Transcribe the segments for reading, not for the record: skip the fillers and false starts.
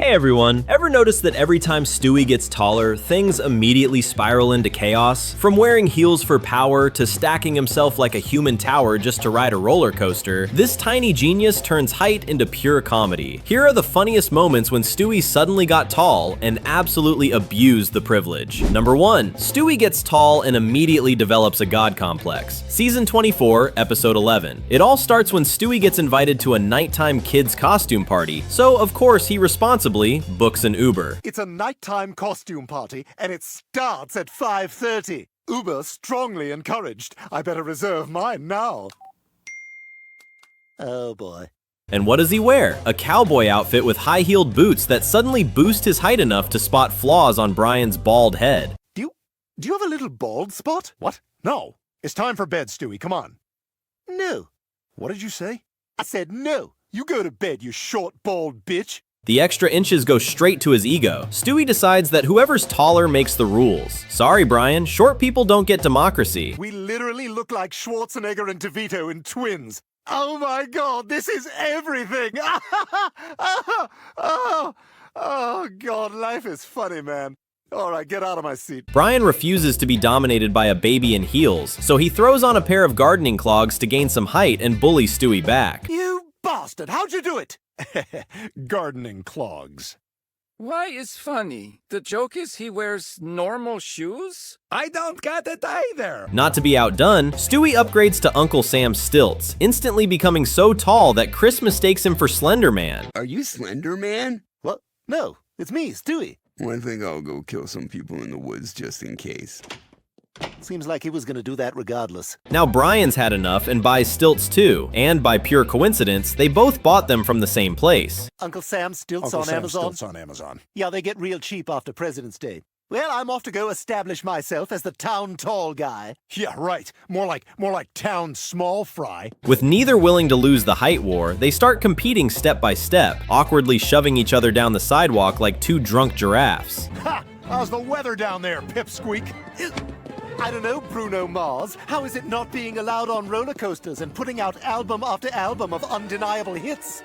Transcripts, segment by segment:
Hey everyone, ever notice that every time Stewie gets taller, things immediately spiral into chaos? From wearing heels for power to stacking himself like a human tower just to ride a roller coaster, this tiny genius turns height into pure comedy. Here are the funniest moments when Stewie suddenly got tall and absolutely abused the privilege. Number 1. Stewie gets tall and immediately develops a god complex. Season 24, episode 11. It all starts when Stewie gets invited to a nighttime kids costume party, so of course he responsibly books an Uber. It's a nighttime costume party, and it starts at 5:30. Uber strongly encouraged. I better reserve mine now. Oh boy. And what does he wear? A cowboy outfit with high-heeled boots that suddenly boost his height enough to spot flaws on Brian's bald head. Do you have a little bald spot? What? No. It's time for bed, Stewie. Come on. No. What did you say? I said no. You go to bed, you short, bald bitch. The extra inches go straight to his ego. Stewie decides that whoever's taller makes the rules. Sorry, Brian, short people don't get democracy. We literally look like Schwarzenegger and DeVito in twins. Oh my god, this is everything! Oh god, life is funny, man. Alright, get out of my seat. Brian refuses to be dominated by a baby in heels, so he throws on a pair of gardening clogs to gain some height and bullies Stewie back. You bastard, how'd you do it? Gardening clogs. Why is funny? The joke is he wears normal shoes? I don't get it either. Not to be outdone, Stewie upgrades to Uncle Sam's stilts, instantly becoming so tall that Chris mistakes him for Slender Man. Are you Slender Man? What? No, it's me, Stewie. Well, I think I'll go kill some people in the woods just in case. Seems like he was gonna do that regardless. Now Brian's had enough and buys stilts too, and by pure coincidence, they both bought them from the same place. Uncle Sam's stilts Uncle on Sam's Amazon? stilts on Amazon. Yeah, they get real cheap after President's Day. Well, I'm off to go establish myself as the town tall guy. Yeah, right. More like town small fry. With neither willing to lose the height war, they start competing step by step, awkwardly shoving each other down the sidewalk like two drunk giraffes. Ha! How's the weather down there, Pipsqueak? I don't know, Bruno Mars. How is it not being allowed on roller coasters and putting out album after album of undeniable hits?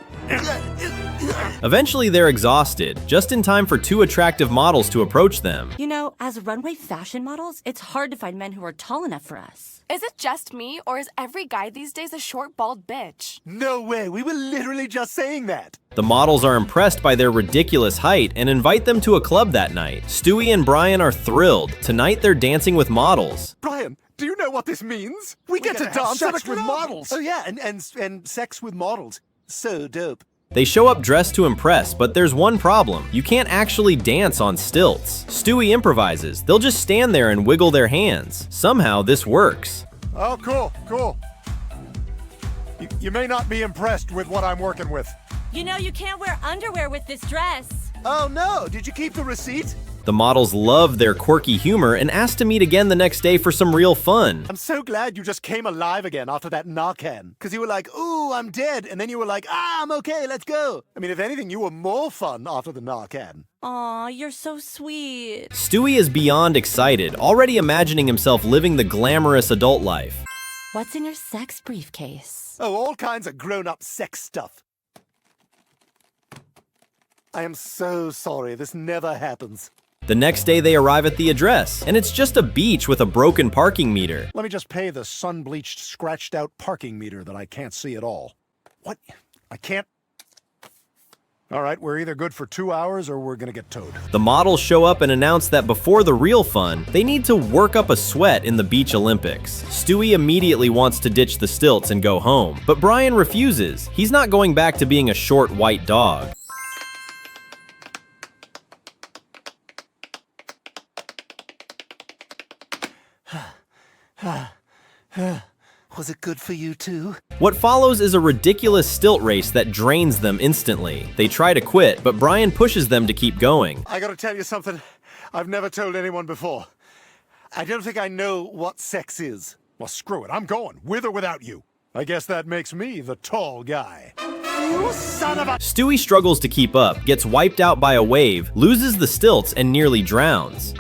Eventually they're exhausted, just in time for two attractive models to approach them. You know, as runway fashion models, it's hard to find men who are tall enough for us. Is it just me, or is every guy these days a short, bald bitch? No way, we were literally just saying that. The models are impressed by their ridiculous height and invite them to a club that night. Stewie and Brian are thrilled. Tonight they're dancing with models. Brian, do you know what this means? We get to have dance sex at a with club. models. Oh yeah, and sex with models. So dope. They show up dressed to impress, but there's one problem. You can't actually dance on stilts. Stewie improvises. They'll just stand there and wiggle their hands. Somehow this works. Oh, cool. You may not be impressed with what I'm working with. You know, you can't wear underwear with this dress. Oh no, did you keep the receipt? The models love their quirky humor and ask to meet again the next day for some real fun. I'm so glad you just came alive again after that Narcan. Because you were like, ooh, I'm dead. And then you were like, I'm okay, let's go. I mean, if anything, you were more fun after the Narcan. Aw, you're so sweet. Stewie is beyond excited, already imagining himself living the glamorous adult life. What's in your sex briefcase? Oh, all kinds of grown-up sex stuff. I am so sorry, this never happens. The next day they arrive at the address, and it's just a beach with a broken parking meter. Let me just pay the sun-bleached, scratched-out parking meter that I can't see at all. What? I can't? All right, we're either good for 2 hours or we're gonna get towed. The models show up and announce that before the real fun, they need to work up a sweat in the Beach Olympics. Stewie immediately wants to ditch the stilts and go home, but Brian refuses. He's not going back to being a short white dog. Was it good for you too? What follows is a ridiculous stilt race that drains them instantly. They try to quit, but Brian pushes them to keep going. I gotta tell you something I've never told anyone before. I don't think I know what sex is. Well, screw it, I'm going, with or without you. I guess that makes me the tall guy. You son of a... Stewie struggles to keep up, gets wiped out by a wave, loses the stilts, and nearly drowns.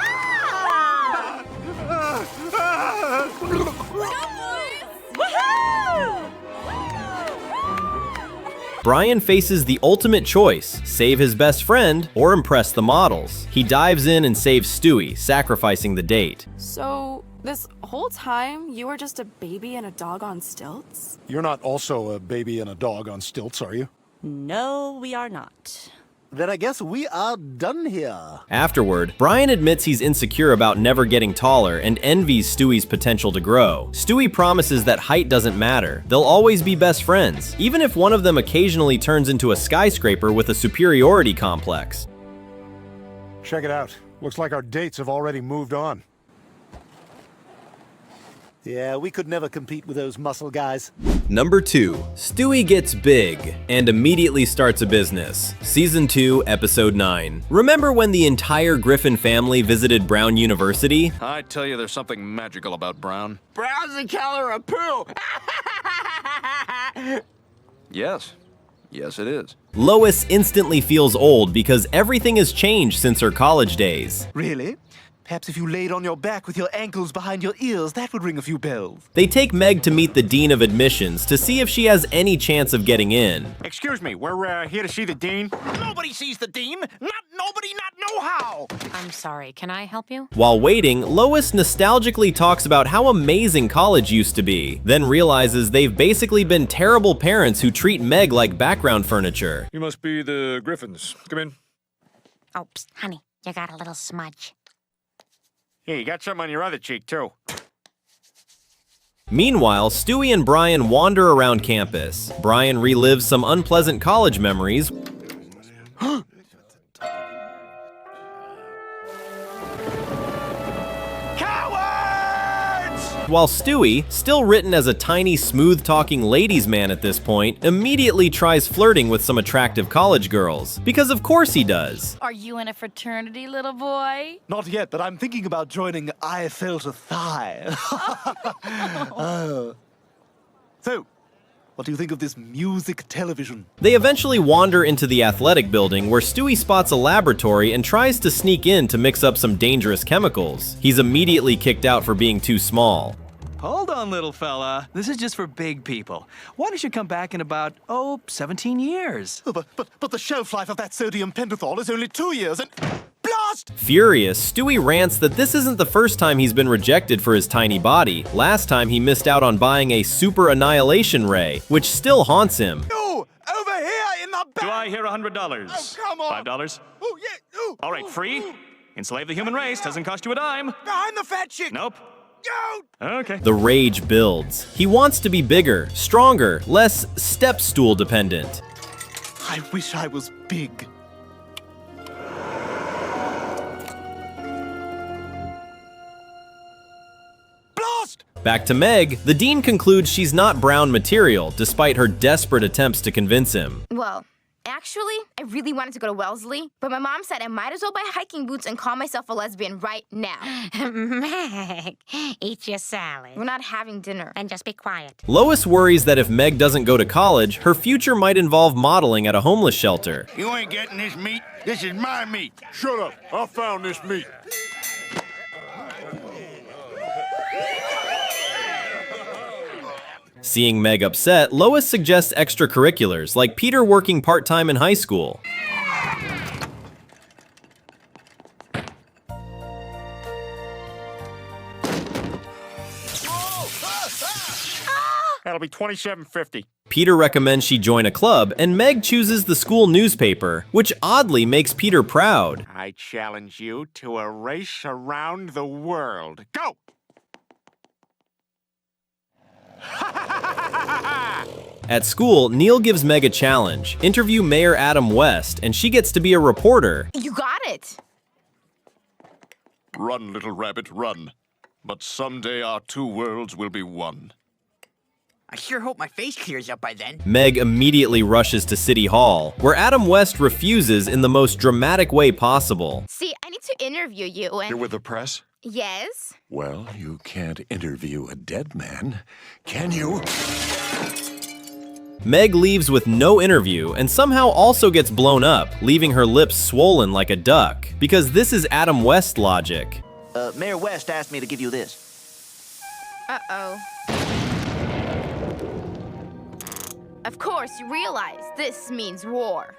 Brian faces the ultimate choice: save his best friend or impress the models. He dives in and saves Stewie, sacrificing the date. So, this whole time, you were just a baby and a dog on stilts? You're not also a baby and a dog on stilts, are you? No, we are not. Then I guess we are done here. Afterward, Brian admits he's insecure about never getting taller and envies Stewie's potential to grow. Stewie promises that height doesn't matter. They'll always be best friends, even if one of them occasionally turns into a skyscraper with a superiority complex. Check it out. Looks like our dates have already moved on. Yeah, we could never compete with those muscle guys. Number 2. Stewie gets big and immediately starts a business. Season 2, Episode 9. Remember when the entire Griffin family visited Brown University? I tell you, there's something magical about Brown. Brown's the color of poo. Yes. Yes, it is. Lois instantly feels old because everything has changed since her college days. Really? Perhaps if you laid on your back with your ankles behind your ears, that would ring a few bells. They take Meg to meet the Dean of Admissions to see if she has any chance of getting in. Excuse me, we're here to see the dean. Nobody sees the dean. Nobody know how. I'm sorry, can I help you? While waiting, Lois nostalgically talks about how amazing college used to be, then realizes they've basically been terrible parents who treat Meg like background furniture. You must be the Griffins. Come in. Oh, psst, honey, you got a little smudge. Hey, you got something on your other cheek, too. Meanwhile, Stewie and Brian wander around campus. Brian relives some unpleasant college memories, while Stewie, still written as a tiny, smooth-talking ladies' man at this point, immediately tries flirting with some attractive college girls. Because of course he does. Are you in a fraternity, little boy? Not yet, but I'm thinking about joining I Felt a Thigh. So, what do you think of this music television? They eventually wander into the athletic building where Stewie spots a laboratory and tries to sneak in to mix up some dangerous chemicals. He's immediately kicked out for being too small. Hold on, little fella. This is just for big people. Why don't you come back in about, 17 years? Oh, but the shelf life of that sodium pentothal is only 2 years and... Blast! Furious, Stewie rants that this isn't the first time he's been rejected for his tiny body. Last time he missed out on buying a super annihilation ray, which still haunts him. No! Over here in the back! Do I hear $100? Oh, come on! $5? Oh, yeah! Oh, All right, free? Enslave the human race, doesn't cost you a dime. Behind the fat chick! Nope. Go! Okay. The rage builds. He wants to be bigger, stronger, less step stool dependent. I wish I was big. Blast! Back to Meg, the dean concludes she's not Brown material, despite her desperate attempts to convince him. Well, actually, I really wanted to go to Wellesley, but my mom said I might as well buy hiking boots and call myself a lesbian right now. Meg, eat your salad. We're not having dinner. And just be quiet. Lois worries that if Meg doesn't go to college, her future might involve modeling at a homeless shelter. You ain't getting this meat. This is my meat. Shut up. I found this meat. Seeing Meg upset, Lois suggests extracurriculars, like Peter working part-time in high school. That'll be $27.50. Peter recommends she join a club, and Meg chooses the school newspaper, which oddly makes Peter proud. I challenge you to a race around the world. Go! At school, Neil gives Meg a challenge: interview Mayor Adam West, and she gets to be a reporter. You got it! Run, little rabbit, run. But someday our two worlds will be one. I sure hope my face clears up by then. Meg immediately rushes to City Hall, where Adam West refuses in the most dramatic way possible. See, I need to interview you and... You're with the press? Yes? Well, you can't interview a dead man, can you? Meg leaves with no interview and somehow also gets blown up, leaving her lips swollen like a duck. Because this is Adam West logic. Mayor West asked me to give you this. Uh-oh. Of course, you realize this means war.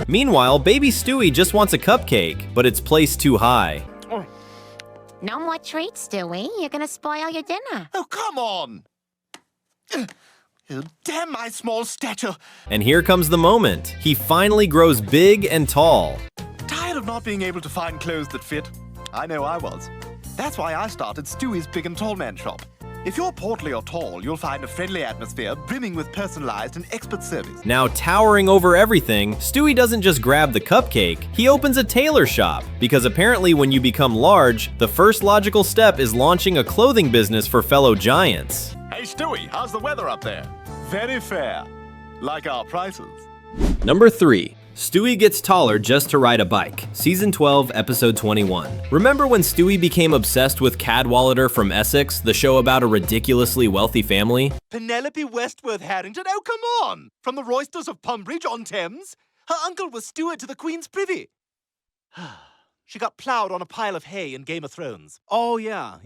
Meanwhile, baby Stewie just wants a cupcake, but it's placed too high. No more treats, Stewie. You're gonna spoil your dinner. Oh, come on! Oh, damn my small stature! And here comes the moment. He finally grows big and tall. Tired of not being able to find clothes that fit? I know I was. That's why I started Stewie's Big and Tall Man shop. If you're portly or tall, you'll find a friendly atmosphere brimming with personalized and expert service. Now towering over everything, Stewie doesn't just grab the cupcake, he opens a tailor shop. Because apparently when you become large, the first logical step is launching a clothing business for fellow giants. Hey, Stewie, how's the weather up there? Very fair. Like our prices. Number 3. Stewie gets taller just to ride a bike. Season 12, episode 21. Remember when Stewie became obsessed with Cadwallader from Essex, the show about a ridiculously wealthy family? Penelope Westworth Harrington? Oh, come on! From the Roysters of Tunbridge-on-Thames? Her uncle was steward to the Queen's Privy. She got plowed on a pile of hay in Game of Thrones. Oh, yeah.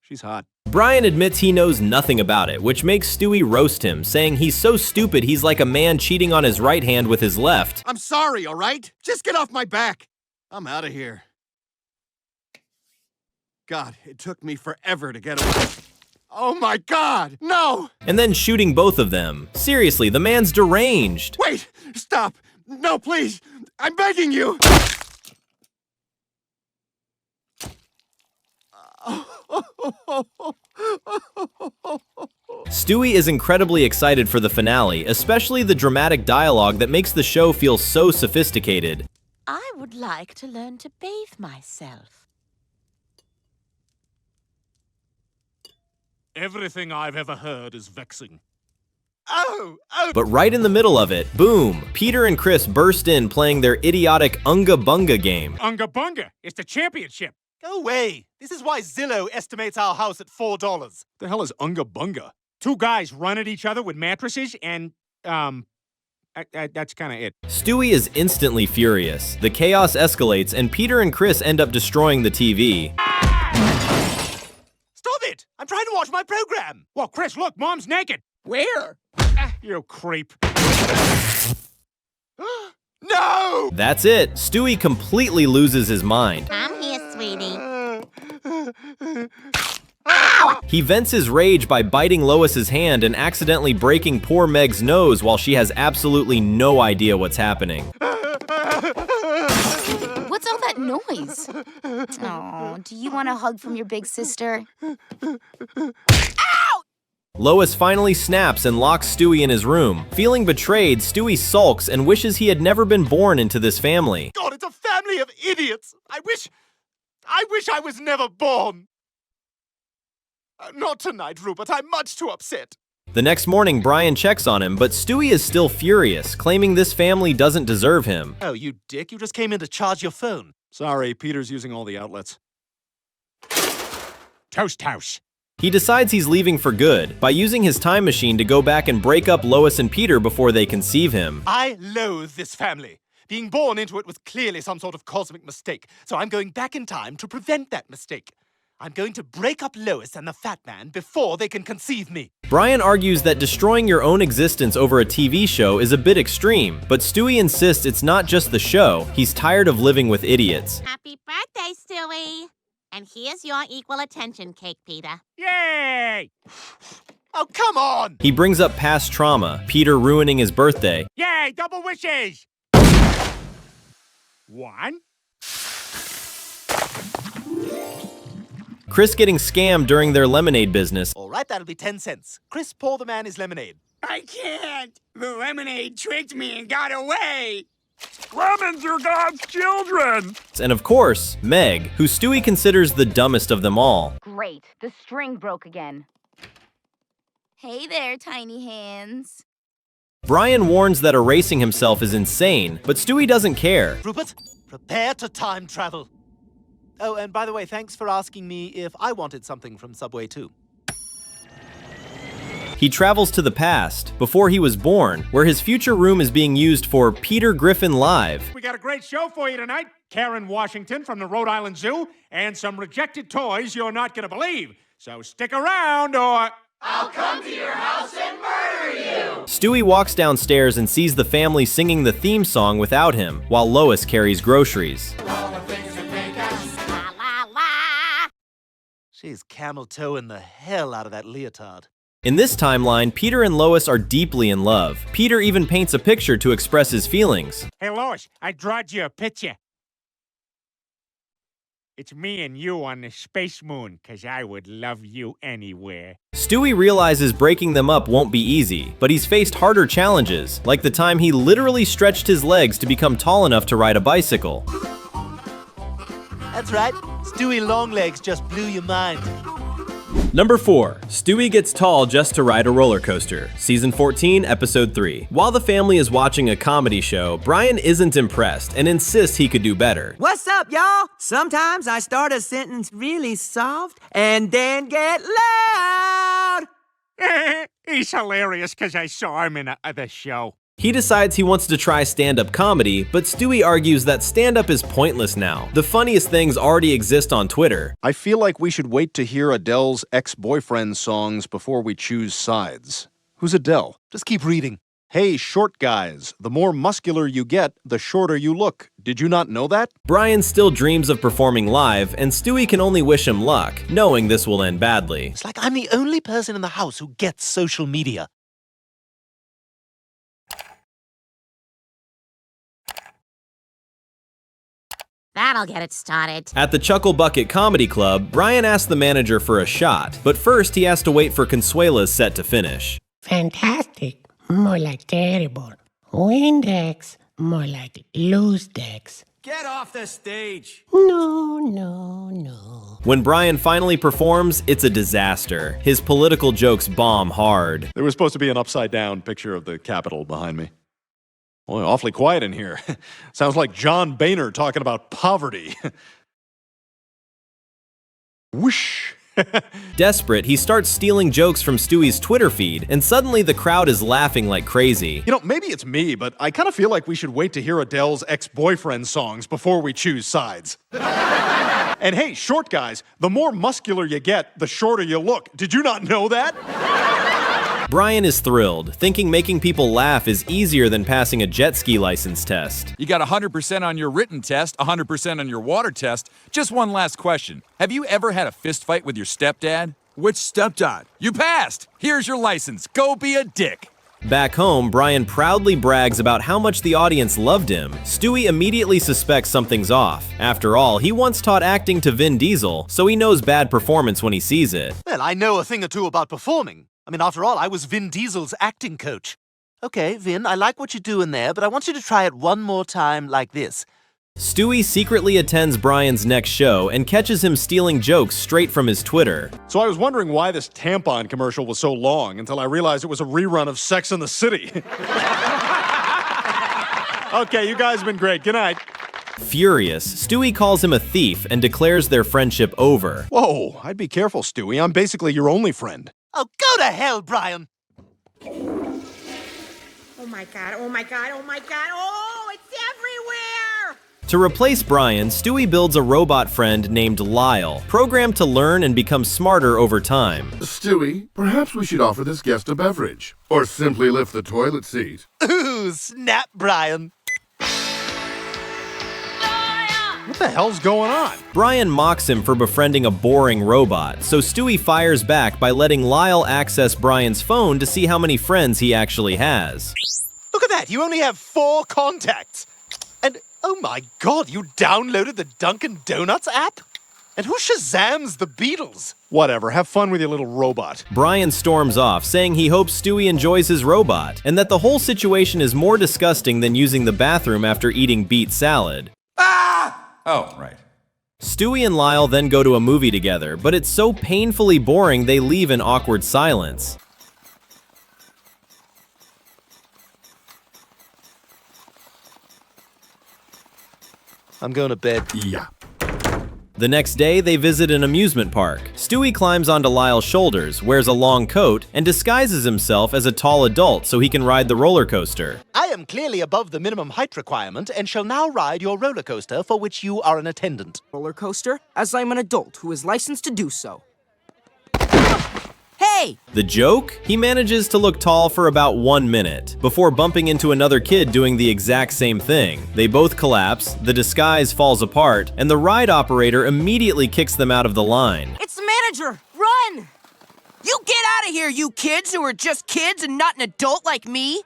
She's hot. Brian admits he knows nothing about it, which makes Stewie roast him, saying he's so stupid he's like a man cheating on his right hand with his left. I'm sorry, all right? Just get off my back. I'm out of here. God, it took me forever to get away. Oh my God, no! And then shooting both of them. Seriously, the man's deranged. Wait, stop. No, please. I'm begging you. Stewie is incredibly excited for the finale, especially the dramatic dialogue that makes the show feel so sophisticated. I would like to learn to bathe myself. Everything I've ever heard is vexing. But right in the middle of it, boom, Peter and Chris burst in playing their idiotic Unga Bunga game. Unga Bunga, it's the championship. Go away! This is why Zillow estimates our house at $4. The hell is Unga Bunga? Two guys run at each other with mattresses and, that's kind of it. Stewie is instantly furious. The chaos escalates and Peter and Chris end up destroying the TV. Stop it! I'm trying to watch my program! Well, Chris, look, Mom's naked. Where? You creep. No! That's it. Stewie completely loses his mind. I'm here, sweetie. He vents his rage by biting Lois's hand and accidentally breaking poor Meg's nose while she has absolutely no idea what's happening. What's all that noise? Oh, do you want a hug from your big sister? Lois finally snaps and locks Stewie in his room. Feeling betrayed, Stewie sulks and wishes he had never been born into this family. God, it's a family of idiots! I wish I was never born! Not tonight, Rupert. I'm much too upset. The next morning, Brian checks on him, but Stewie is still furious, claiming this family doesn't deserve him. Oh, you dick. You just came in to charge your phone. Sorry, Peter's using all the outlets. Toast house. He decides he's leaving for good by using his time machine to go back and break up Lois and Peter before they conceive him. I loathe this family. Being born into it was clearly some sort of cosmic mistake, so I'm going back in time to prevent that mistake. I'm going to break up Lois and the fat man before they can conceive me. Brian argues that destroying your own existence over a TV show is a bit extreme, but Stewie insists it's not just the show. He's tired of living with idiots. Happy birthday, Stewie. And here's your equal attention cake, Peter. Yay! Oh, come on! He brings up past trauma, Peter ruining his birthday. Yay, double wishes! One. Chris getting scammed during their lemonade business. All right, that'll be 10 cents. Chris, pour the man his lemonade. I can't. The lemonade tricked me and got away. Lemons are God's children! And of course, Meg, who Stewie considers the dumbest of them all. Great, the string broke again. Hey there, tiny hands. Brian warns that erasing himself is insane, but Stewie doesn't care. Rupert, prepare to time travel. Oh, and by the way, thanks for asking me if I wanted something from Subway too. He travels to the past, before he was born, where his future room is being used for Peter Griffin Live. We got a great show for you tonight. Karen Washington from the Rhode Island Zoo, and some rejected toys you're not gonna believe. So stick around or... I'll come to your house and murder Stewie walks downstairs and sees the family singing the theme song without him, while Lois carries groceries. She's camel-toeing the hell out of that leotard. In this timeline, Peter and Lois are deeply in love. Peter even paints a picture to express his feelings. Hey, Lois, I drawed you a picture. It's me and you on the space moon, 'cause I would love you anywhere. Stewie realizes breaking them up won't be easy, but he's faced harder challenges, like the time he literally stretched his legs to become tall enough to ride a bicycle. That's right. Stewie Longlegs just blew your mind. Number 4. Stewie gets tall just to ride a roller coaster. Season 14, Episode 3. While the family is watching a comedy show, Brian isn't impressed and insists he could do better. What's up, y'all? Sometimes I start a sentence really soft and then get loud. He's hilarious because I saw him in a other show. He decides he wants to try stand-up comedy, but Stewie argues that stand-up is pointless now. The funniest things already exist on Twitter. I feel like we should wait to hear Adele's ex-boyfriend songs before we choose sides. Who's Adele? Just keep reading. Hey, short guys, the more muscular you get, the shorter you look. Did you not know that? Brian still dreams of performing live, and Stewie can only wish him luck, knowing this will end badly. It's like I'm the only person in the house who gets social media. That'll get it started. At the Chuckle Bucket Comedy Club, Brian asks the manager for a shot, but first he has to wait for Consuela's set to finish. Fantastic. More like terrible. Windex. More like loose decks. Get off the stage! No, no, no. When Brian finally performs, it's a disaster. His political jokes bomb hard. There was supposed to be an upside-down picture of the Capitol behind me. Boy, awfully quiet in here. Sounds like John Boehner talking about poverty. Whoosh. Desperate, he starts stealing jokes from Stewie's Twitter feed, and suddenly the crowd is laughing like crazy. You know, maybe it's me, but I kind of feel like we should wait to hear Adele's ex-boyfriend songs before we choose sides. And hey, short guys, the more muscular you get, the shorter you look. Did you not know that? Brian is thrilled, thinking making people laugh is easier than passing a jet ski license test. You got 100% on your written test, 100% on your water test. Just one last question. Have you ever had a fist fight with your stepdad? Which stepdad? You passed! Here's your license. Go be a dick! Back home, Brian proudly brags about how much the audience loved him. Stewie immediately suspects something's off. After all, he once taught acting to Vin Diesel, so he knows bad performance when he sees it. Well, I know a thing or two about performing. I mean, after all, I was Vin Diesel's acting coach. Okay, Vin, I like what you're doing there, but I want you to try it one more time like this. Stewie secretly attends Brian's next show and catches him stealing jokes straight from his Twitter. So I was wondering why this tampon commercial was so long until I realized it was a rerun of Sex and the City. Okay, you guys have been great. Good night. Furious, Stewie calls him a thief and declares their friendship over. Whoa, I'd be careful, Stewie. I'm basically your only friend. Oh, go to hell, Brian! Oh my god, oh my god, oh my god, oh, it's everywhere! To replace Brian, Stewie builds a robot friend named Lyle, programmed to learn and become smarter over time. Stewie, perhaps we should offer this guest a beverage, or simply lift the toilet seat. Ooh, snap, Brian. What the hell's going on? Brian mocks him for befriending a boring robot, so Stewie fires back by letting Lyle access Brian's phone to see how many friends he actually has. Look at that, you only have 4 contacts. And, oh my god, you downloaded the Dunkin' Donuts app? And who Shazams the Beatles? Whatever, have fun with your little robot. Brian storms off, saying he hopes Stewie enjoys his robot, and that the whole situation is more disgusting than using the bathroom after eating beet salad. Oh, right. Stewie and Lyle then go to a movie together, but it's so painfully boring they leave in awkward silence. I'm going to bed. Yeah. The next day, they visit an amusement park. Stewie climbs onto Lyle's shoulders, wears a long coat, and disguises himself as a tall adult so he can ride the roller coaster. I am clearly above the minimum height requirement and shall now ride your roller coaster for which you are an attendant. Roller coaster, as I'm an adult who is licensed to do so. Hey, Hey! The joke? He manages to look tall for about 1 minute, before bumping into another kid doing the exact same thing. They both collapse, the disguise falls apart, and the ride operator immediately kicks them out of the line. It's the manager! Run! You get out of here, you kids who are just kids and not an adult like me!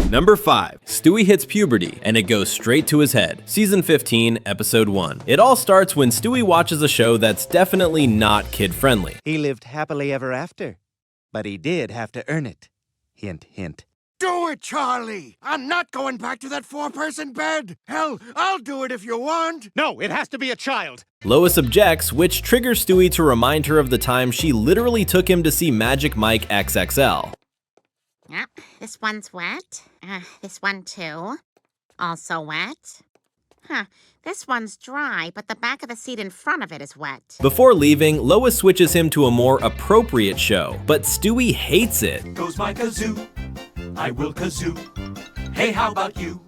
Number 5. Stewie hits puberty, and it goes straight to his head. Season 15, Episode 1. It all starts when Stewie watches a show that's definitely not kid-friendly. He lived happily ever after, but he did have to earn it. Hint, hint. Do it, Charlie! I'm not going back to that 4-person bed! Hell, I'll do it if you want! No, it has to be a child. Lois objects, which triggers Stewie to remind her of the time she literally took him to see Magic Mike XXL. Yep, this one's wet. This one too. Also wet. Huh, this one's dry, but the back of the seat in front of it is wet. Before leaving, Lois switches him to a more appropriate show, but Stewie hates it. Goes my kazoo, I will kazoo. Hey, how about you?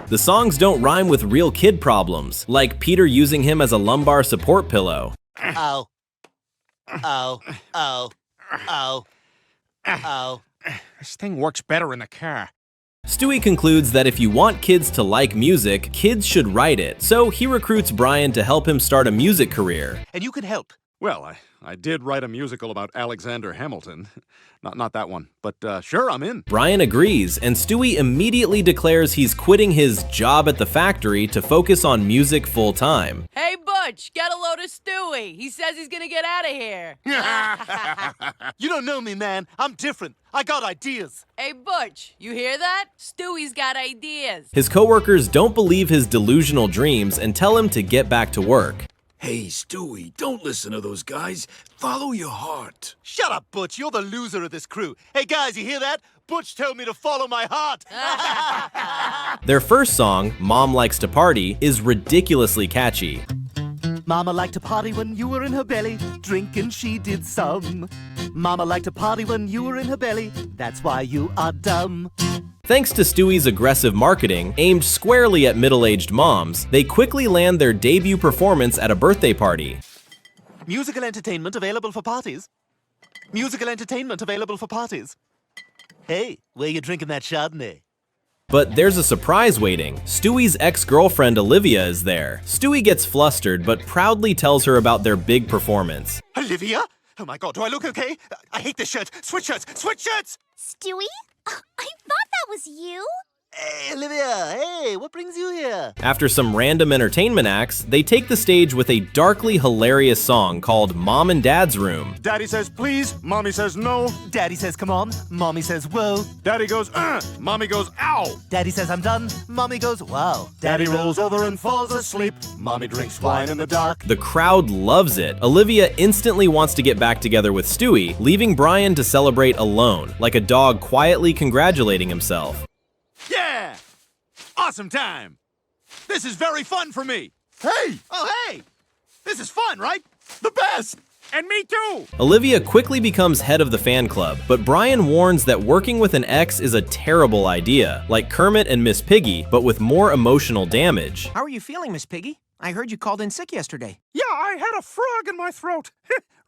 The songs don't rhyme with real kid problems, like Peter using him as a lumbar support pillow. Oh. Oh. Oh. Oh. Oh. This thing works better in the car. Stewie concludes that if you want kids to like music, kids should write it, so he recruits Brian to help him start a music career. And you can help. Well, I did write a musical about Alexander Hamilton. Not that one, but sure, I'm in. Brian agrees, and Stewie immediately declares he's quitting his job at the factory to focus on music full-time. Hey, Butch, get a load of Stewie. He says he's gonna get out of here. You don't know me, man. I'm different. I got ideas. Hey, Butch, you hear that? Stewie's got ideas. His coworkers don't believe his delusional dreams and tell him to get back to work. Hey, Stewie, don't listen to those guys. Follow your heart. Shut up, Butch. You're the loser of this crew. Hey, guys, you hear that? Butch told me to follow my heart. Their first song, Mom Likes to Party, is ridiculously catchy. Mama liked to party when you were in her belly, drinking she did some. Mama liked to party when you were in her belly, that's why you are dumb. Thanks to Stewie's aggressive marketing, aimed squarely at middle-aged moms, they quickly land their debut performance at a birthday party. Musical entertainment available for parties. Musical entertainment available for parties. Hey, where you drinking that Chardonnay? But there's a surprise waiting. Stewie's ex-girlfriend Olivia is there. Stewie gets flustered, but proudly tells her about their big performance. Olivia? Oh my God, do I look okay? I hate this shirt. Switch shirts! Switch shirts! Stewie? I thought that was you. Hey, Olivia, hey, what brings you here? After some random entertainment acts, they take the stage with a darkly hilarious song called Mom and Dad's Room. Daddy says please, Mommy says no. Daddy says come on, Mommy says whoa. Daddy goes Mommy goes ow. Daddy says I'm done, Mommy goes wow. Daddy rolls over and falls asleep. Mommy drinks wine in the dark. The crowd loves it. Olivia instantly wants to get back together with Stewie, leaving Brian to celebrate alone, like a dog quietly congratulating himself. Yeah! Awesome time! This is very fun for me! Hey! Oh, hey! This is fun, right? The best! And me too! Olivia quickly becomes head of the fan club, but Brian warns that working with an ex is a terrible idea, like Kermit and Miss Piggy, but with more emotional damage. How are you feeling, Miss Piggy? I heard you called in sick yesterday. Yeah, I had a frog in my throat.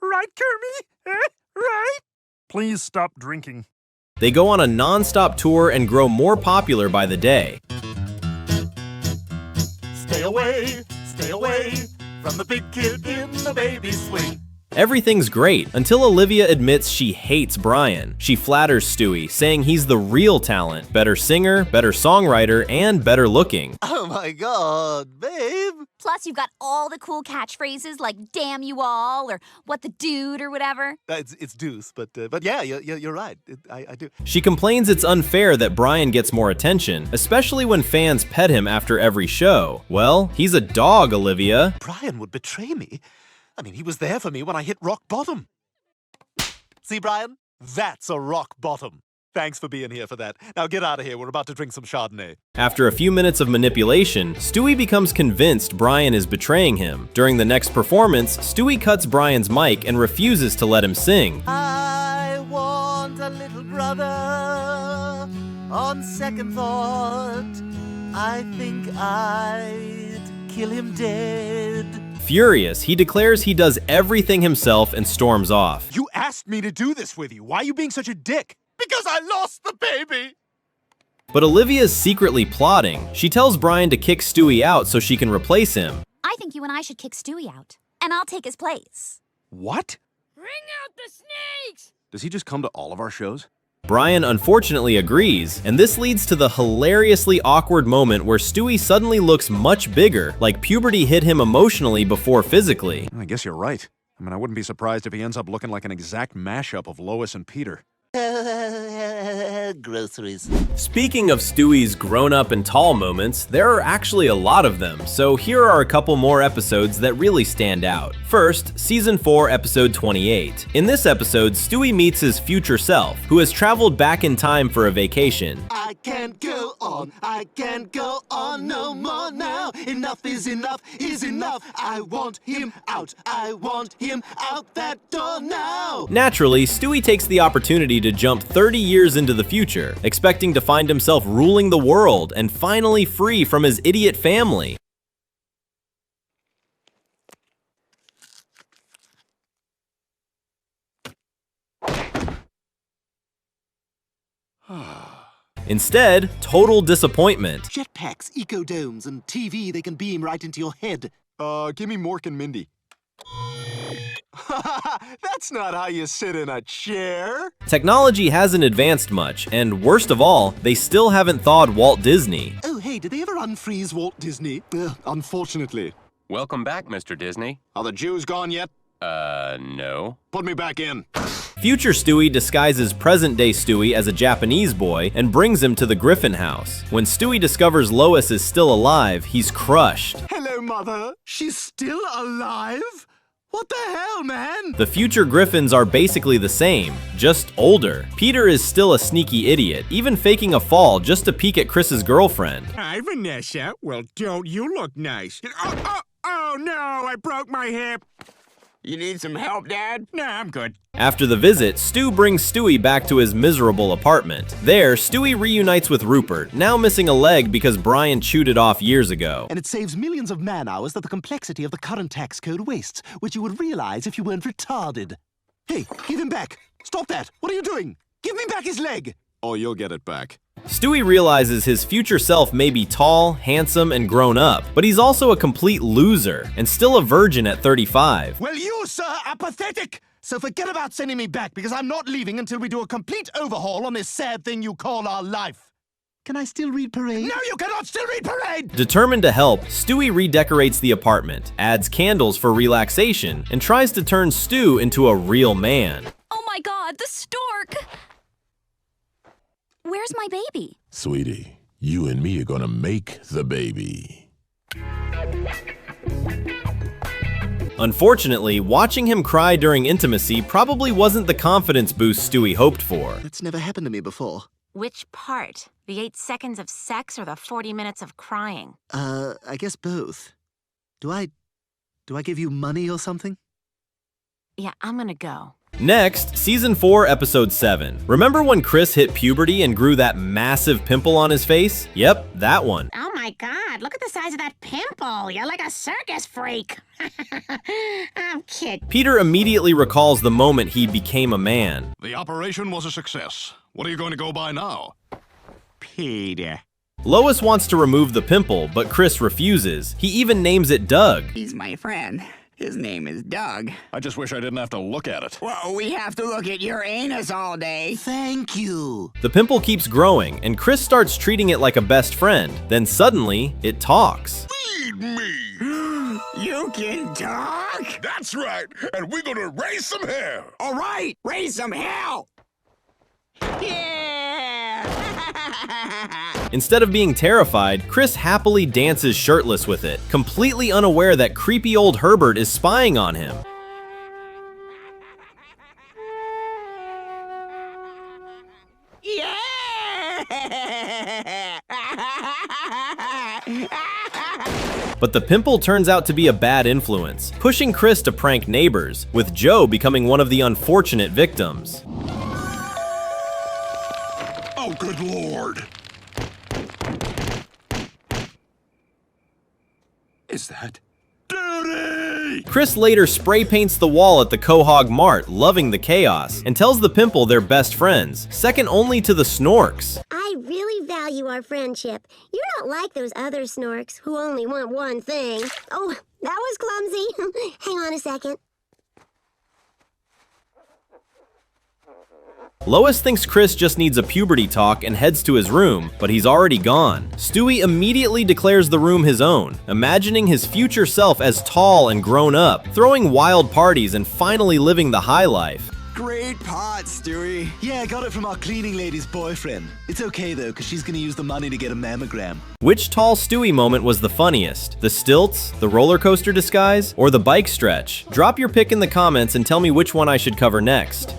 Right, Kermit? Right? Please stop drinking. They go on a non-stop tour and grow more popular by the day. Stay away from the big kid in the baby swing. Everything's great, until Olivia admits she hates Brian. She flatters Stewie, saying he's the real talent, better singer, better songwriter, and better looking. Oh my God, babe. Plus, you've got all the cool catchphrases like damn you all or what the dude or whatever. It's deuce, but yeah, you're right. I do. She complains it's unfair that Brian gets more attention, especially when fans pet him after every show. Well, he's a dog, Olivia. Brian would betray me. I mean, he was there for me when I hit rock bottom. See, Brian? That's a rock bottom. Thanks for being here for that. Now get out of here. We're about to drink some Chardonnay. After a few minutes of manipulation, Stewie becomes convinced Brian is betraying him. During the next performance, Stewie cuts Brian's mic and refuses to let him sing. I want a little brother. On second thought, I think I'd kill him dead. Furious, he declares he does everything himself and storms off. You asked me to do this with you. Why are you being such a dick? Because I lost the baby! But Olivia's secretly plotting. She tells Brian to kick Stewie out so she can replace him. I think you and I should kick Stewie out, and I'll take his place. What? Bring out the snakes! Does he just come to all of our shows? Brian unfortunately agrees, and this leads to the hilariously awkward moment where Stewie suddenly looks much bigger, like puberty hit him emotionally before physically. I guess you're right. I mean, I wouldn't be surprised if he ends up looking like an exact mashup of Lois and Peter. Groceries. Speaking of Stewie's grown-up and tall moments, there are actually a lot of them, so here are a couple more episodes that really stand out. First, Season 4, Episode 28. In this episode, Stewie meets his future self, who has traveled back in time for a vacation. I can't go on no more now. Enough is enough is enough. I want him out that door now. Naturally, Stewie takes the opportunity to jump 30 years into the future, expecting to find himself ruling the world and finally free from his idiot family. Instead, total disappointment. Jetpacks, ecodomes, and TV they can beam right into your head. Give me Mork and Mindy. That's not how you sit in a chair. Technology hasn't advanced much, and worst of all, they still haven't thawed Walt Disney. Oh, hey, did they ever unfreeze Walt Disney? Unfortunately. Welcome back, Mr. Disney. Are the Jews gone yet? No. Put me back in. Future Stewie disguises present-day Stewie as a Japanese boy and brings him to the Griffin house. When Stewie discovers Lois is still alive, he's crushed. Hello, Mother. She's still alive? What the hell, man? The future Griffins are basically the same, just older. Peter is still a sneaky idiot, even faking a fall just to peek at Chris's girlfriend. Hi, Vanessa. Well, don't you look nice? Oh no, I broke my hip. You need some help, Dad? Nah, I'm good. After the visit, Stu brings Stewie back to his miserable apartment. There, Stewie reunites with Rupert, now missing a leg because Brian chewed it off years ago. And it saves millions of man-hours that the complexity of the current tax code wastes, which you would realize if you weren't retarded. Hey, give him back! Stop that! What are you doing? Give me back his leg! Or you'll get it back. Stewie realizes his future self may be tall, handsome, and grown up, but he's also a complete loser, and still a virgin at 35. Well, you, sir, are pathetic! So forget about sending me back, because I'm not leaving until we do a complete overhaul on this sad thing you call our life. Can I still read Parade? No, you cannot still read Parade! Determined to help, Stewie redecorates the apartment, adds candles for relaxation, and tries to turn Stu into a real man. Oh my God, the stork! Where's my baby? Sweetie, you and me are gonna make the baby. Unfortunately, watching him cry during intimacy probably wasn't the confidence boost Stewie hoped for. That's never happened to me before. Which part? The 8 seconds of sex or the 40 minutes of crying? I guess both. Do I give you money or something? Yeah, I'm gonna go. Next, Season 4, Episode 7. Remember when Chris hit puberty and grew that massive pimple on his face? Yep, that one. Oh my God, look at the size of that pimple. You're like a circus freak. I'm kidding. Peter immediately recalls the moment he became a man. The operation was a success. What are you going to go by now? Peter. Lois wants to remove the pimple, but Chris refuses. He even names it Doug. He's my friend. His name is Doug. I just wish I didn't have to look at it. Well, we have to look at your anus all day. Thank you. The pimple keeps growing, and Chris starts treating it like a best friend. Then suddenly, it talks. Feed me! You can talk? That's right, and we're gonna raise some hair! All right, raise some hell! Yeah! Instead of being terrified, Chris happily dances shirtless with it, completely unaware that creepy old Herbert is spying on him. But the pimple turns out to be a bad influence, pushing Chris to prank neighbors, with Joe becoming one of the unfortunate victims. Oh, good Lord! Is that? Duty! me! Chris later spray paints the wall at the Quahog Mart, loving the chaos, and tells the Pimple they're best friends, second only to the Snorks. I really value our friendship. You're not like those other Snorks who only want one thing. Oh, that was clumsy. Hang on a second. Lois thinks Chris just needs a puberty talk and heads to his room, but he's already gone. Stewie immediately declares the room his own, imagining his future self as tall and grown up, throwing wild parties and finally living the high life. Great pot, Stewie. Yeah, I got it from our cleaning lady's boyfriend. It's okay, though, because she's going to use the money to get a mammogram. Which tall Stewie moment was the funniest? The stilts, the roller coaster disguise, or the bike stretch? Drop your pick in the comments and tell me which one I should cover next.